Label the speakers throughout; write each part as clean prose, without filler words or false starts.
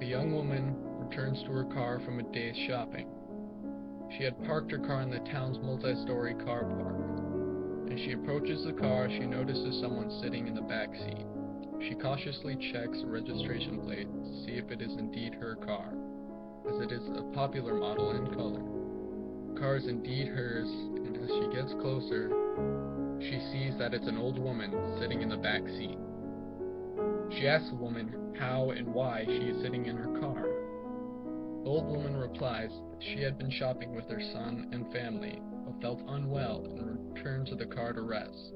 Speaker 1: young woman returns to her car from a day's shopping. She had parked her car in the town's multi-story car park. As she approaches the car, she notices someone sitting in the back seat. She cautiously checks the registration plate to see if it is indeed her car, as it is a popular model and color. The car is indeed hers, and as she gets closer, she sees that it's an old woman sitting in the back seat. She asks the woman how and why she is sitting in her car. The old woman replies that she had been shopping with her son and family, but felt unwell and returned to the car to rest.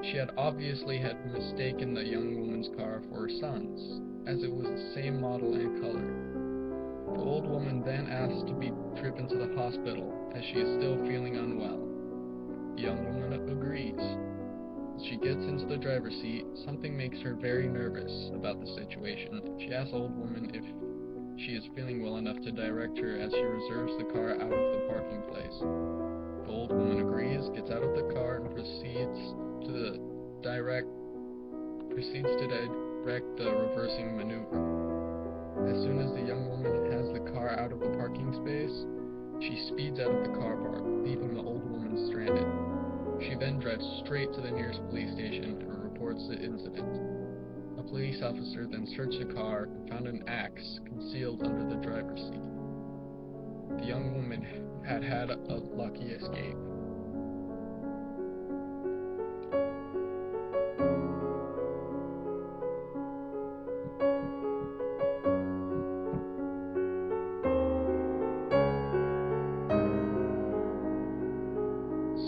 Speaker 1: She had obviously had mistaken the young woman's car for her son's, as it was the same model and color. The old woman then asks to be driven to the hospital, as she is still feeling unwell. The young woman agrees. As she gets into the driver's seat, something makes her very nervous about the situation. She asks the old woman if she is feeling well enough to direct her as she reserves the car out of the parking place. The old woman agrees, gets out of the car, and proceeds to direct the reversing maneuver. As soon as the young woman has the car out of the parking space, she speeds out of the car park, leaving the old woman stranded. She then drives straight to the nearest police station and reports the incident. A police officer then searched the car and found an axe concealed under the driver's seat. The young woman had had a lucky escape.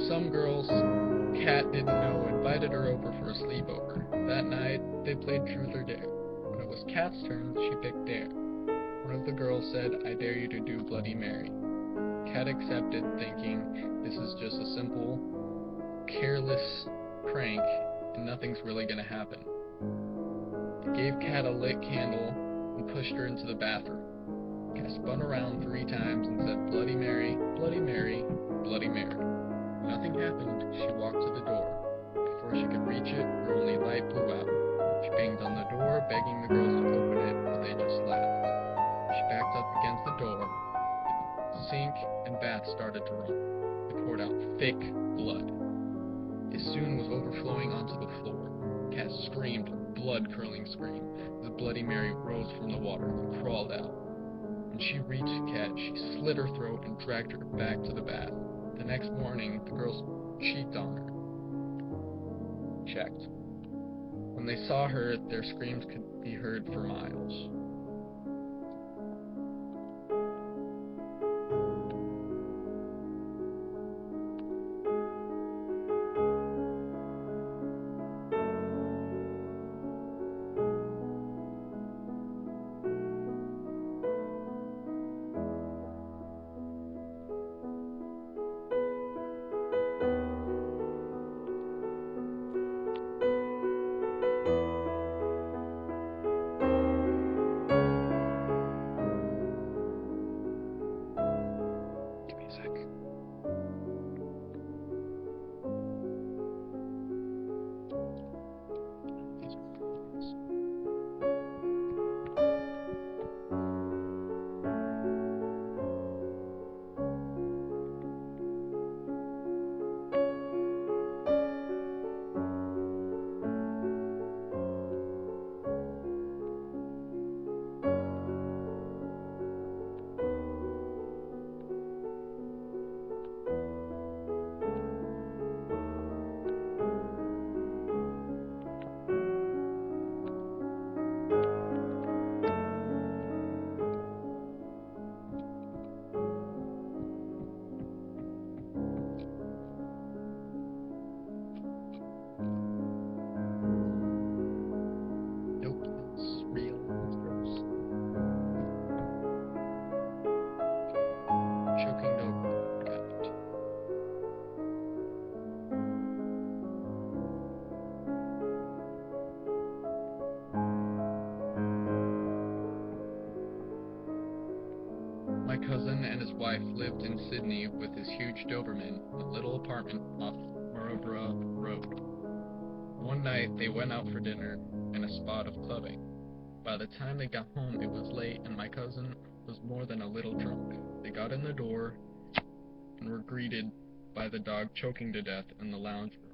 Speaker 1: Some girls Kat didn't know invited her over for a sleepover. That night, they played Truth or Dare. When it was Kat's turn, she picked Dare. One of the girls said, "I dare you to do Bloody Mary." Kat accepted, thinking, this is just a simple, careless prank, and nothing's really gonna happen. They gave Kat a lit candle and pushed her into the bathroom. Kat spun around 3 times and said, "Bloody Mary, Bloody Mary, Bloody Mary." Nothing happened. She walked to the door. Before she could reach it, her only light blew out. She banged on the door, begging the girls to open it, but they just laughed. She backed up against the door. The sink and bath started to run. It poured out thick blood. It soon was overflowing onto the floor. Kat screamed a blood-curdling scream. The Bloody Mary rose from the water and crawled out. When she reached Kat, she slit her throat and dragged her back to the bath. The next morning, the girls checked on her. When they saw her, their screams could be heard for miles. Music. Nope, it's real. It's gross. Choking Doberman. Got it. My cousin and his wife lived in Sydney with his huge Doberman in a little apartment off Marlborough Road. One night they went out for dinner in a spot of clubbing. By the time they got home, it was late, and my cousin was more than a little drunk. They got in the door and were greeted by the dog choking to death in the lounge room.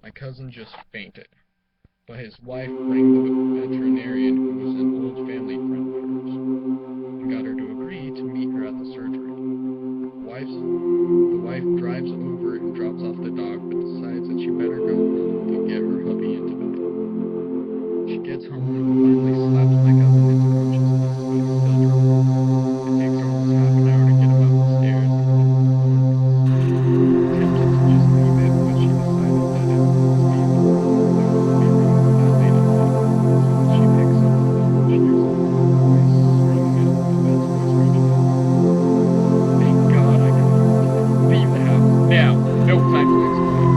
Speaker 1: My cousin just fainted, but his wife rang the veterinarian, who was an old family friend of hers, and got her to agree to meet her at the surgery. The wife drives over and drops off the dog, but decides that she better go home to get her hubby into bed. She gets home and finally slaps my cousin into consciousness, but he's still drunk. It takes her almost half an hour to get him up the stairs, and tempted to just leave it, but she decided that it was being they wouldn't be around that late at night. So she picks up the phone and she hears a voice screaming out, the vet's voice screaming out, "Thank God I got home. Leave the house now. No time to explain."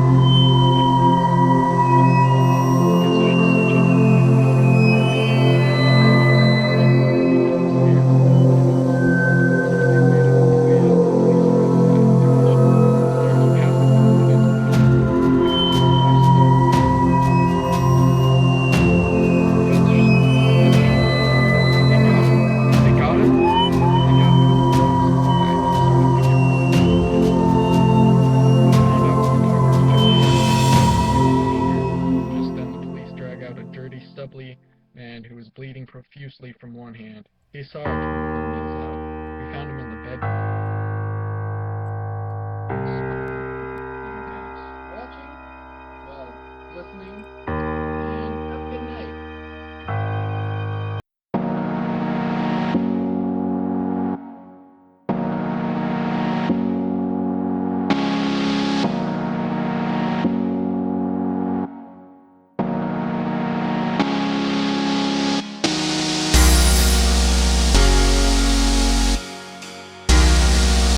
Speaker 1: Stubbly man who was bleeding profusely from one hand. "Hey, Sarge," he yells out. "We found him in the bedroom."
Speaker 2: Watching? Well, listening.